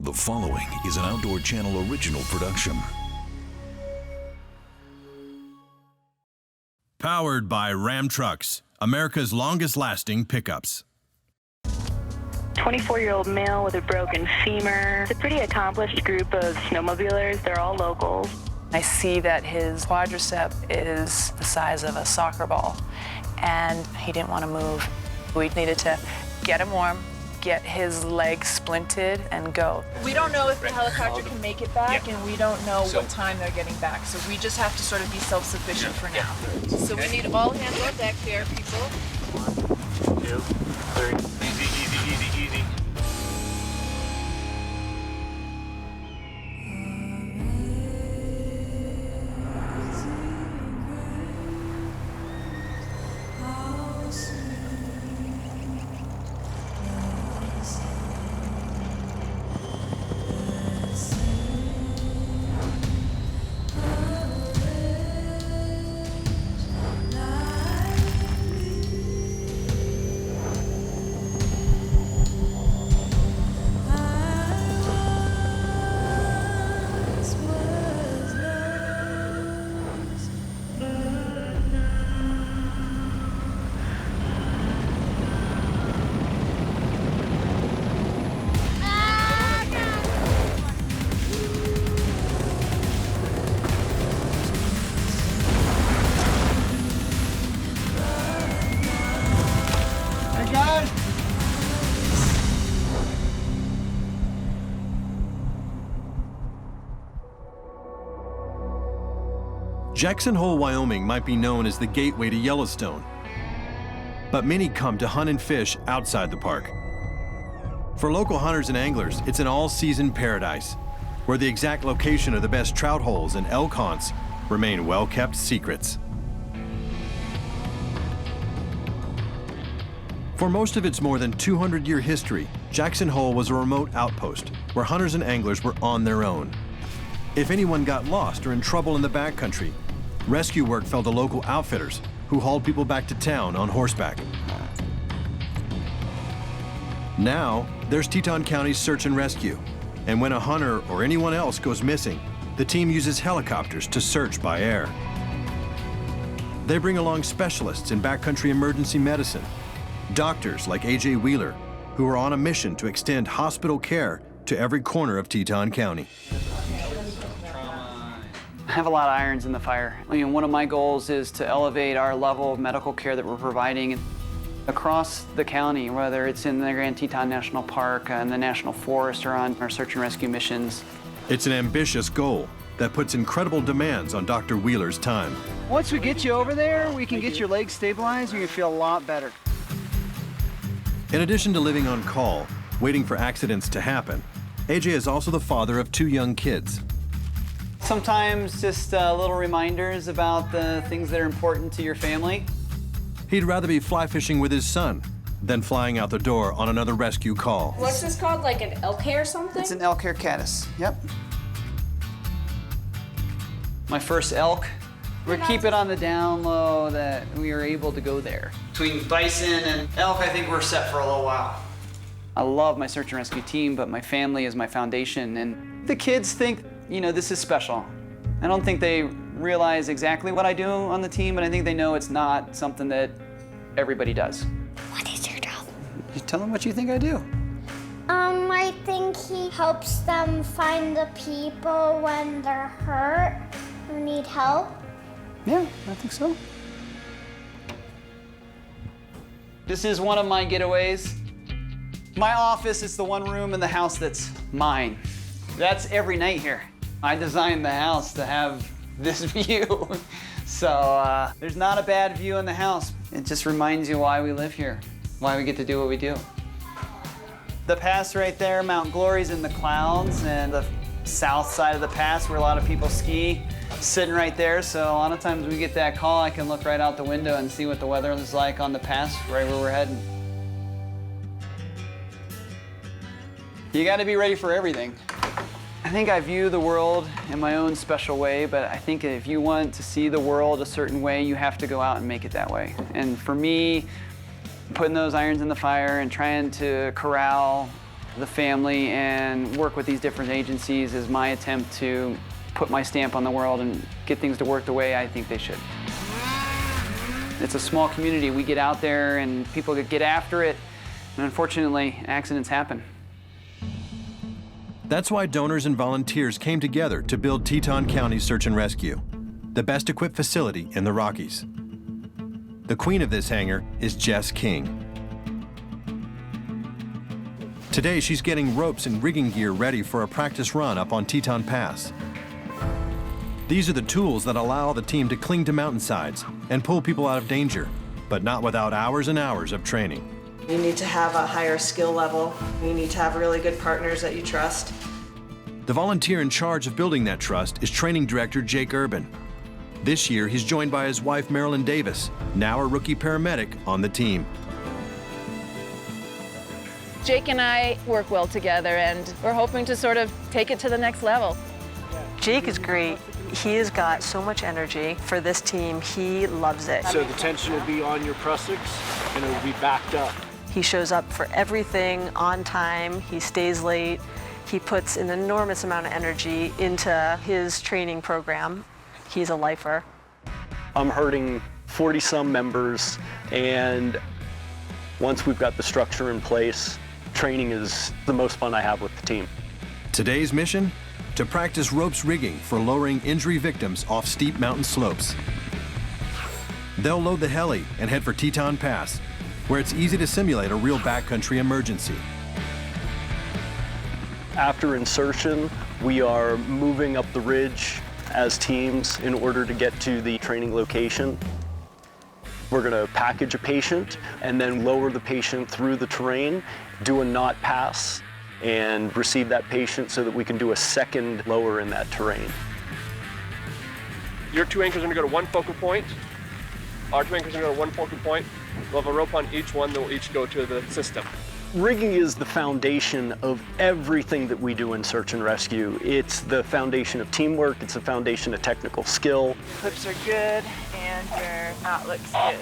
The following is an Outdoor Channel original production. Powered by Ram Trucks, America's longest-lasting pickups. 24-year-old male with a broken femur. It's a pretty accomplished group of snowmobilers. They're all locals. I see that his quadricep is the size of a soccer ball, and he didn't want to move. We needed to get him warm, get his leg splinted, and go. We don't know if the helicopter can make it back, and we don't know what time they're getting back, so we just have to sort of be self-sufficient for now. So we need all hands on deck here, people. 1, 2, 3. Easy, easy, easy, easy. Jackson Hole, Wyoming might be known as the gateway to Yellowstone, but many come to hunt and fish outside the park. For local hunters and anglers, it's an all-season paradise, where the exact location of the best trout holes and elk haunts remain well-kept secrets. For most of its more than 200-year history, Jackson Hole was a remote outpost where hunters and anglers were on their own. If anyone got lost or in trouble in the backcountry, rescue work fell to local outfitters who hauled people back to town on horseback. Now, there's Teton County's search and rescue, and when a hunter or anyone else goes missing, the team uses helicopters to search by air. They bring along specialists in backcountry emergency medicine, doctors like A.J. Wheeler, who are on a mission to extend hospital care to every corner of Teton County. I have a lot of irons in the fire. One of my goals is to elevate our level of medical care that we're providing across the county, whether it's in the Grand Tetons National Park and the National Forest or on our search and rescue missions. It's an ambitious goal that puts incredible demands on Dr. Wheeler's time. Once we get you over there, we can get your legs stabilized, you're gonna feel a lot better. In addition to living on call, waiting for accidents to happen, AJ is also the father of 2 young kids. Sometimes just little reminders about the things that are important to your family. He'd rather be fly fishing with his son than flying out the door on another rescue call. What's this called, like an elk hair or something? It's an elk hair caddis, yep. My first elk. We keep it on the down low that we are able to go there. Between bison and elk, I think we're set for a little while. I love my search and rescue team, but my family is my foundation, and the kids think, this is special. I don't think they realize exactly what I do on the team, but I think they know it's not something that everybody does. What is your job? You tell them what you think I do. I think he helps them find the people when they're hurt or need help. Yeah, I think so. This is one of my getaways. My office is the one room in the house that's mine. That's every night here. I designed the house to have this view. So there's not a bad view in the house. It just reminds you why we live here, why we get to do what we do. The pass right there, Mount Glory's in the clouds, and the south side of the pass where a lot of people ski, sitting right there. So a lot of times we get that call, I can look right out the window and see what the weather is like on the pass right where we're heading. You gotta be ready for everything. I think I view the world in my own special way, but I think if you want to see the world a certain way, you have to go out and make it that way. And for me, putting those irons in the fire and trying to corral the family and work with these different agencies is my attempt to put my stamp on the world and get things to work the way I think they should. It's a small community. We get out there and people get after it, and unfortunately, accidents happen. That's why donors and volunteers came together to build Teton County Search and Rescue, the best equipped facility in the Rockies. The queen of this hangar is Jess King. Today, she's getting ropes and rigging gear ready for a practice run up on Teton Pass. These are the tools that allow the team to cling to mountainsides and pull people out of danger, but not without hours and hours of training. You need to have a higher skill level. You need to have really good partners that you trust. The volunteer in charge of building that trust is training director Jake Urban. This year, he's joined by his wife, Marilyn Davis, now a rookie paramedic on the team. Jake and I work well together, and we're hoping to sort of take it to the next level. Jake is great. He has got so much energy for this team. He loves it. So the tension will be on your prussics and it will be backed up. He shows up for everything on time. He stays late. He puts an enormous amount of energy into his training program. He's a lifer. I'm herding 40-some members, and once we've got the structure in place, training is the most fun I have with the team. Today's mission? To practice ropes rigging for lowering injury victims off steep mountain slopes. They'll load the heli and head for Teton Pass, where it's easy to simulate a real backcountry emergency. After insertion, we are moving up the ridge as teams in order to get to the training location. We're going to package a patient and then lower the patient through the terrain, do a knot pass, and receive that patient so that we can do a second lower in that terrain. Your two anchors are going to go to one focal point. Our two anchors are going to go to one focal point. We'll have a rope on each one that will each go to the system. Rigging is the foundation of everything that we do in search and rescue. It's the foundation of teamwork, it's the foundation of technical skill. Clips are good, and your knot looks good.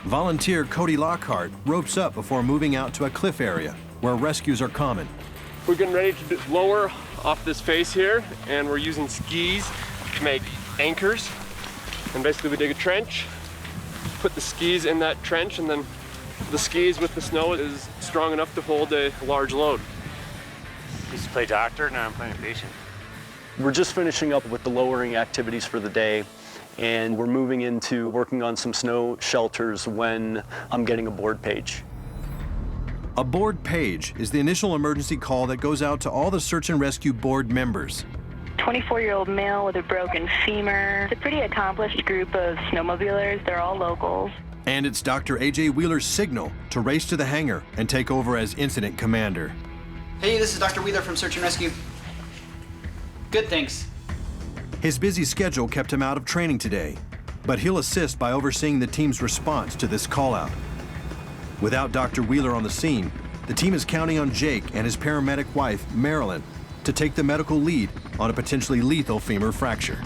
Volunteer Cody Lockhart ropes up before moving out to a cliff area where rescues are common. We're getting ready to lower off this face here, and we're using skis to make anchors. And basically we dig a trench, put the skis in that trench, and then the skis with the snow is strong enough to hold a large load. Used to play doctor, now I'm playing patient. We're just finishing up with the lowering activities for the day, and we're moving into working on some snow shelters when I'm getting a board page. A board page is the initial emergency call that goes out to all the search and rescue board members. 24-year-old male with a broken femur. It's a pretty accomplished group of snowmobilers. They're all locals. And it's Dr. A.J. Wheeler's signal to race to the hangar and take over as incident commander. Hey, this is Dr. Wheeler from Search and Rescue. Good, thanks. His busy schedule kept him out of training today, but he'll assist by overseeing the team's response to this call-out. Without Dr. Wheeler on the scene, the team is counting on Jake and his paramedic wife, Marilyn, to take the medical lead on a potentially lethal femur fracture.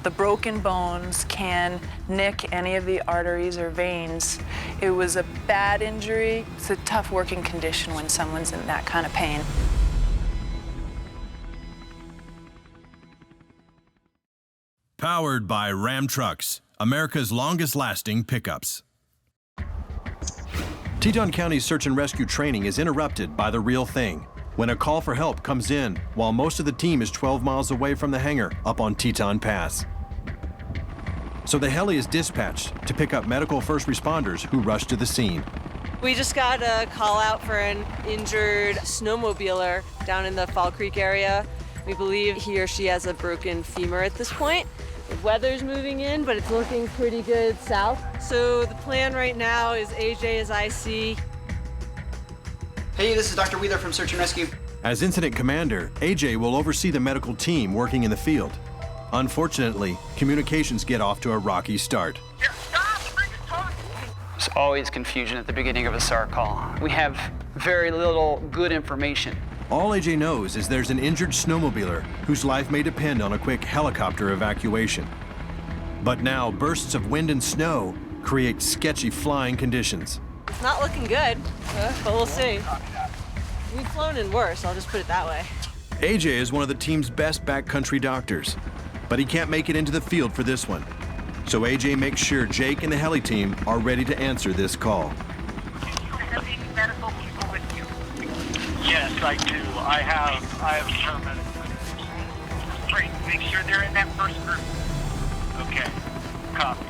The broken bones can nick any of the arteries or veins. It was a bad injury. It's a tough working condition when someone's in that kind of pain. Powered by Ram Trucks, America's longest-lasting pickups. Teton County Search and Rescue training is interrupted by the real thing when a call for help comes in while most of the team is 12 miles away from the hangar up on Teton Pass. So the heli is dispatched to pick up medical first responders who rush to the scene. We just got a call out for an injured snowmobiler down in the Fall Creek area. We believe he or she has a broken femur at this point. The weather's moving in, but it's looking pretty good south. So the plan right now is AJ is IC. Hey, this is Dr. Wheeler from Search and Rescue. As incident commander, AJ will oversee the medical team working in the field. Unfortunately, communications get off to a rocky start. There's always confusion at the beginning of a SAR call. We have very little good information. All AJ knows is there's an injured snowmobiler whose life may depend on a quick helicopter evacuation. But now bursts of wind and snow create sketchy flying conditions. It's not looking good, but we'll see. We've flown in worse, I'll just put it that way. AJ is one of the team's best backcountry doctors, but he can't make it into the field for this one. So AJ makes sure Jake and the heli team are ready to answer this call. Do you have any medical people with you? Yes, I do. I have paramedics. Great. Make sure they're in that first group. Okay. Copy.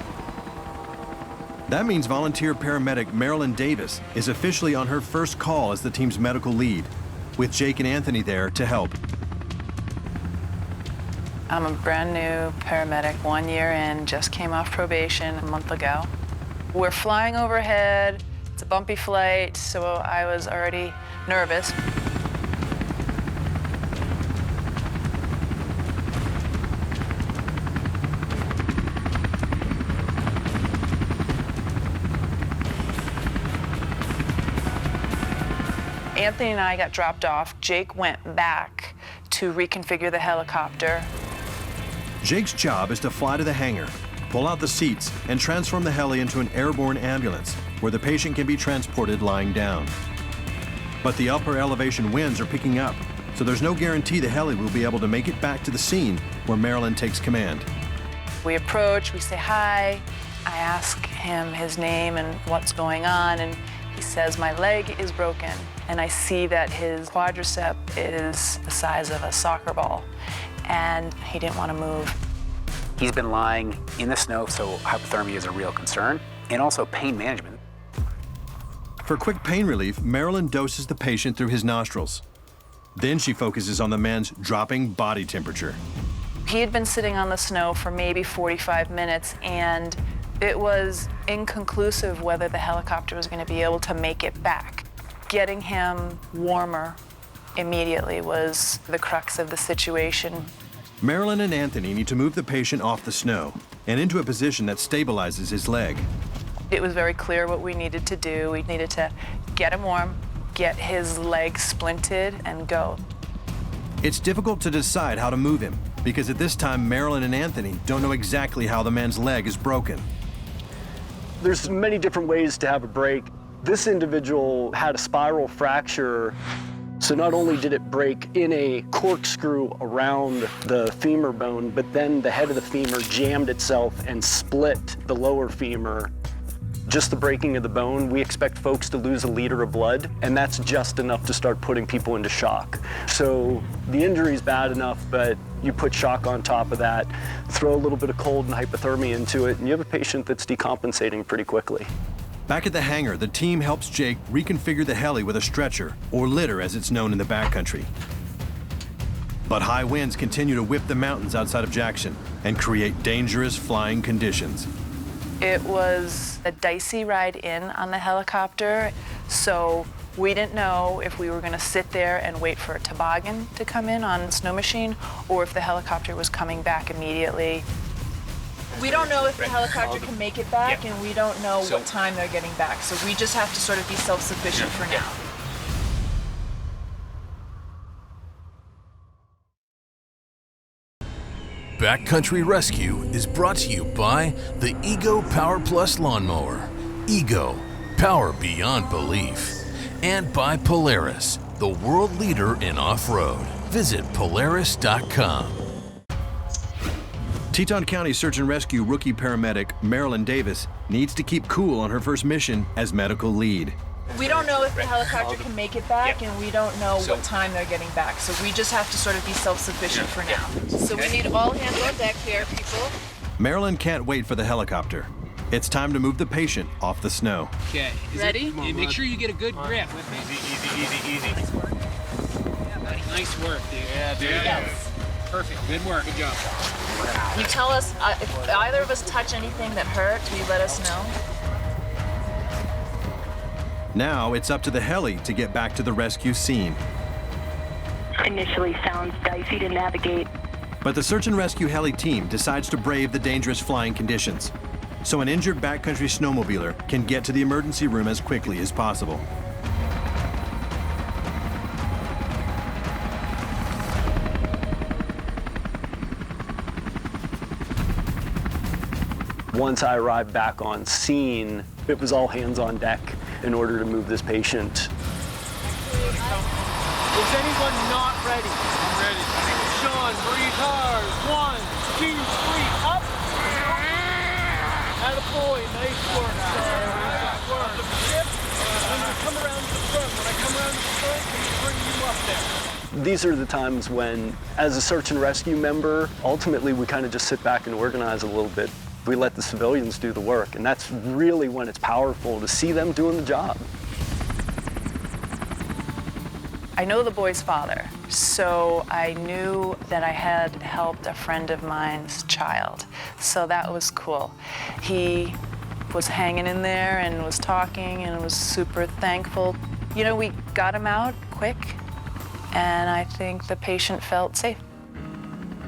That means volunteer paramedic Marilyn Davis is officially on her first call as the team's medical lead, with Jake and Anthony there to help. I'm a brand new paramedic, 1 year in, just came off probation a month ago. We're flying overhead, it's a bumpy flight, so I was already nervous. Anthony and I got dropped off. Jake went back to reconfigure the helicopter. Jake's job is to fly to the hangar, pull out the seats, and transform the heli into an airborne ambulance where the patient can be transported lying down. But the upper elevation winds are picking up, so there's no guarantee the heli will be able to make it back to the scene where Marilyn takes command. We approach, we say hi. I ask him his name and what's going on, and he says, my leg is broken. And I see that his quadricep is the size of a soccer ball, and he didn't want to move. He's been lying in the snow, so hypothermia is a real concern, and also pain management. For quick pain relief, Marilyn doses the patient through his nostrils. Then she focuses on the man's dropping body temperature. He had been sitting on the snow for maybe 45 minutes, and it was inconclusive whether the helicopter was going to be able to make it back. Getting him warmer immediately was the crux of the situation. Marilyn and Anthony need to move the patient off the snow and into a position that stabilizes his leg. It was very clear what we needed to do. We needed to get him warm, get his leg splinted, and go. It's difficult to decide how to move him because at this time, Marilyn and Anthony don't know exactly how the man's leg is broken. There's many different ways to have a break. This individual had a spiral fracture, so not only did it break in a corkscrew around the femur bone, but then the head of the femur jammed itself and split the lower femur. Just the breaking of the bone, we expect folks to lose 1 liter of blood, and that's just enough to start putting people into shock. So the injury's bad enough, but you put shock on top of that, throw a little bit of cold and hypothermia into it, and you have a patient that's decompensating pretty quickly. Back at the hangar, the team helps Jake reconfigure the heli with a stretcher, or litter as it's known in the backcountry. But high winds continue to whip the mountains outside of Jackson and create dangerous flying conditions. It was a dicey ride in on the helicopter, so we didn't know if we were going to sit there and wait for a toboggan to come in on the snow machine, or if the helicopter was coming back immediately. We don't know if the helicopter can make it back, and we don't know what time they're getting back, so we just have to sort of be self-sufficient for now. Backcountry Rescue is brought to you by the Ego Power Plus Lawnmower. Ego, power beyond belief. And by Polaris, the world leader in off-road. Visit Polaris.com. Teton County Search and Rescue rookie paramedic Marilyn Davis needs to keep cool on her first mission as medical lead. We don't know if the helicopter can make it back, and we don't know what time they're getting back, so we just have to sort of be self-sufficient for now. So we need all hands on deck here, people. Marilyn can't wait for the helicopter. It's time to move the patient off the snow. Okay. Ready? And make sure you get a good grip. Easy. Yeah, buddy. Nice work, dude. Yeah, dude. Yes. Perfect. Good work. Good job. You tell us if either of us touch anything that hurts, will you let us know? Now it's up to the heli to get back to the rescue scene. Initially sounds dicey to navigate. But the search and rescue heli team decides to brave the dangerous flying conditions, so an injured backcountry snowmobiler can get to the emergency room as quickly as possible. Once I arrived back on scene, it was all hands on deck in order to move this patient. Is anyone not ready? I'm ready. Sean, breathe hard. 1, 2, 3, up. Attaboy, nice work. Nice work. When you come around to the front, when I come around to the front, we bring you up there. These are the times when, as a search and rescue member, ultimately we kind of just sit back and organize a little bit. We let the civilians do the work, and that's really when it's powerful to see them doing the job. I know the boy's father, so I knew that I had helped a friend of mine's child, so that was cool. He was hanging in there and was talking and was super thankful. You know, we got him out quick, and I think the patient felt safe.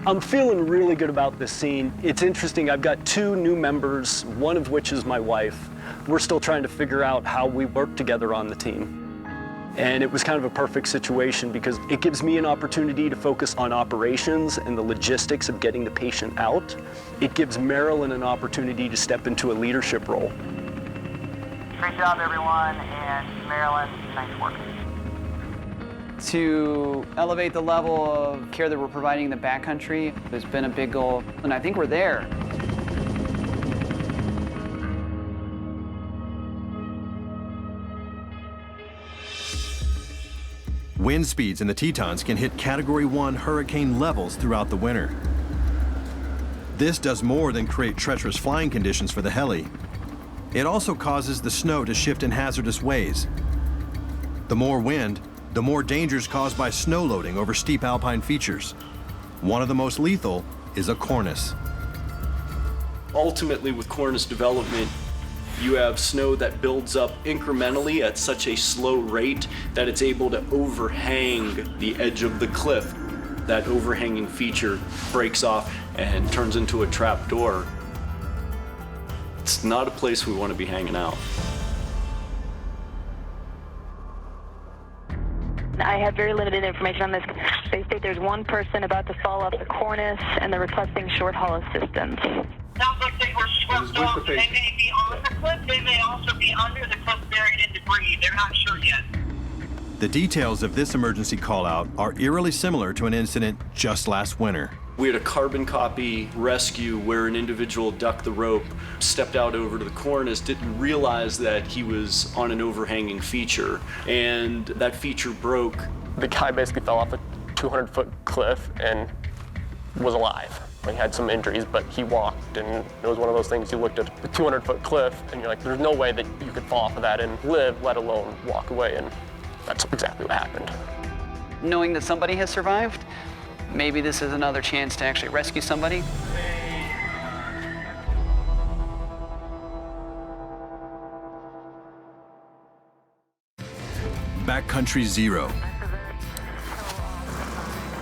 I'm feeling really good about this scene. It's interesting, I've got 2 new members, one of which is my wife. We're still trying to figure out how we work together on the team. And it was kind of a perfect situation because it gives me an opportunity to focus on operations and the logistics of getting the patient out. It gives Marilyn an opportunity to step into a leadership role. Great job, everyone, and Marilyn, nice work. To elevate the level of care that we're providing in the backcountry has been a big goal, and I think we're there. Wind speeds in the Tetons can hit Category 1 hurricane levels throughout the winter. This does more than create treacherous flying conditions for the heli. It also causes the snow to shift in hazardous ways. The more wind, the more dangers caused by snow loading over steep alpine features. One of the most lethal is a cornice. Ultimately, with cornice development, you have snow that builds up incrementally at such a slow rate that it's able to overhang the edge of the cliff. That overhanging feature breaks off and turns into a trap door. It's not a place we want to be hanging out. I have very limited information on this. They state there's one person about to fall off the cornice and they're requesting short haul assistance. Sounds like they were swept off. They may be on the cliff, they may also be under the cliff buried in debris. They're not sure yet. The details of this emergency call-out are eerily similar to an incident just last winter. We had a carbon copy rescue where an individual ducked the rope, stepped out over to the cornice, didn't realize that he was on an overhanging feature, and that feature broke. The guy basically fell off a 200-foot cliff and was alive. He had some injuries, but he walked, and it was one of those things, you looked at the 200-foot cliff, and you're like, there's no way that you could fall off of that and live, let alone walk away, and that's exactly what happened. Knowing that somebody has survived, maybe this is another chance to actually rescue somebody. Backcountry Zero.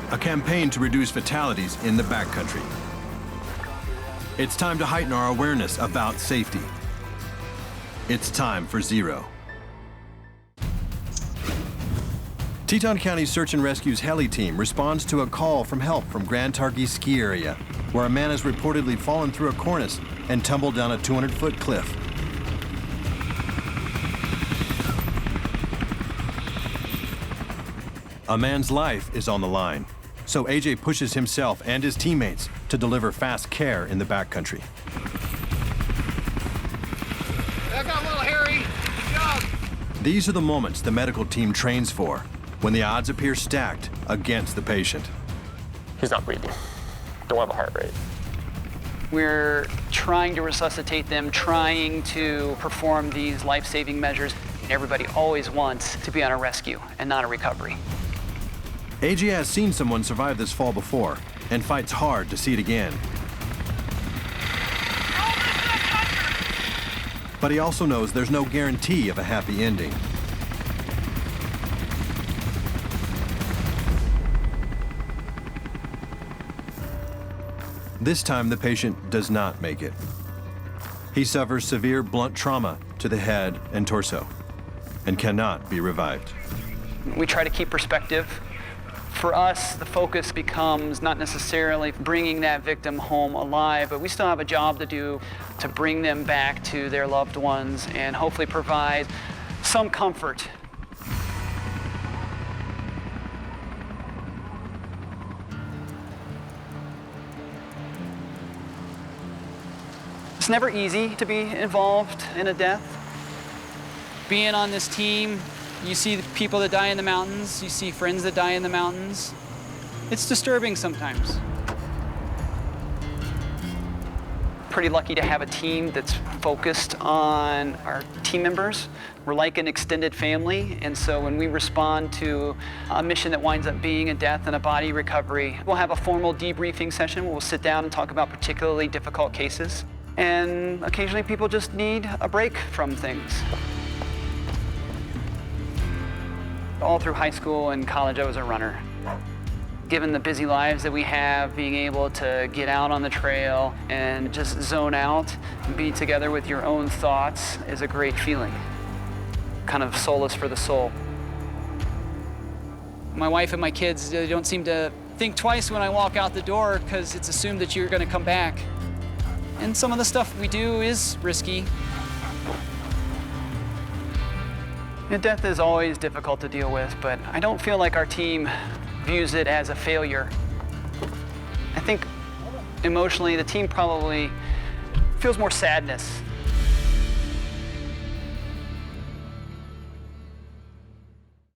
A campaign to reduce fatalities in the backcountry. It's time to heighten our awareness about safety. It's time for Zero. Teton County Search and Rescue's heli team responds to a call from help from Grand Tetons ski area, where a man has reportedly fallen through a cornice and tumbled down a 200-foot cliff. A man's life is on the line, so AJ pushes himself and his teammates to deliver fast care in the backcountry. I got a little hairy. Good job. These are the moments the medical team trains for, when the odds appear stacked against the patient. He's not breathing. Don't have a heart rate. We're trying to resuscitate them, trying to perform these life-saving measures. Everybody always wants to be on a rescue and not a recovery. AJ has seen someone survive this fall before and fights hard to see it again. But he also knows there's no guarantee of a happy ending. This time, the patient does not make it. He suffers severe blunt trauma to the head and torso and cannot be revived. We try to keep perspective. For us, the focus becomes not necessarily bringing that victim home alive, but we still have a job to do to bring them back to their loved ones and hopefully provide some comfort. never easy to be involved in a death. Being on this team, you see the people that die in the mountains, you see friends that die in the mountains. It's disturbing sometimes. Pretty lucky to have a team that's focused on our team members. We're like an extended family, and so when we respond to a mission that winds up being a death and a body recovery, we'll have a formal debriefing session where we'll sit down and talk about particularly difficult cases. And occasionally people just need a break from things. All through high school and college, I was a runner. Given the busy lives that we have, being able to get out on the trail and just zone out and be together with your own thoughts is a great feeling. Kind of solace for the soul. My wife and my kids, they don't seem to think twice when I walk out the door because it's assumed that you're going to come back. And some of the stuff we do is risky. Death is always difficult to deal with, but I don't feel like our team views it as a failure. I think emotionally the team probably feels more sadness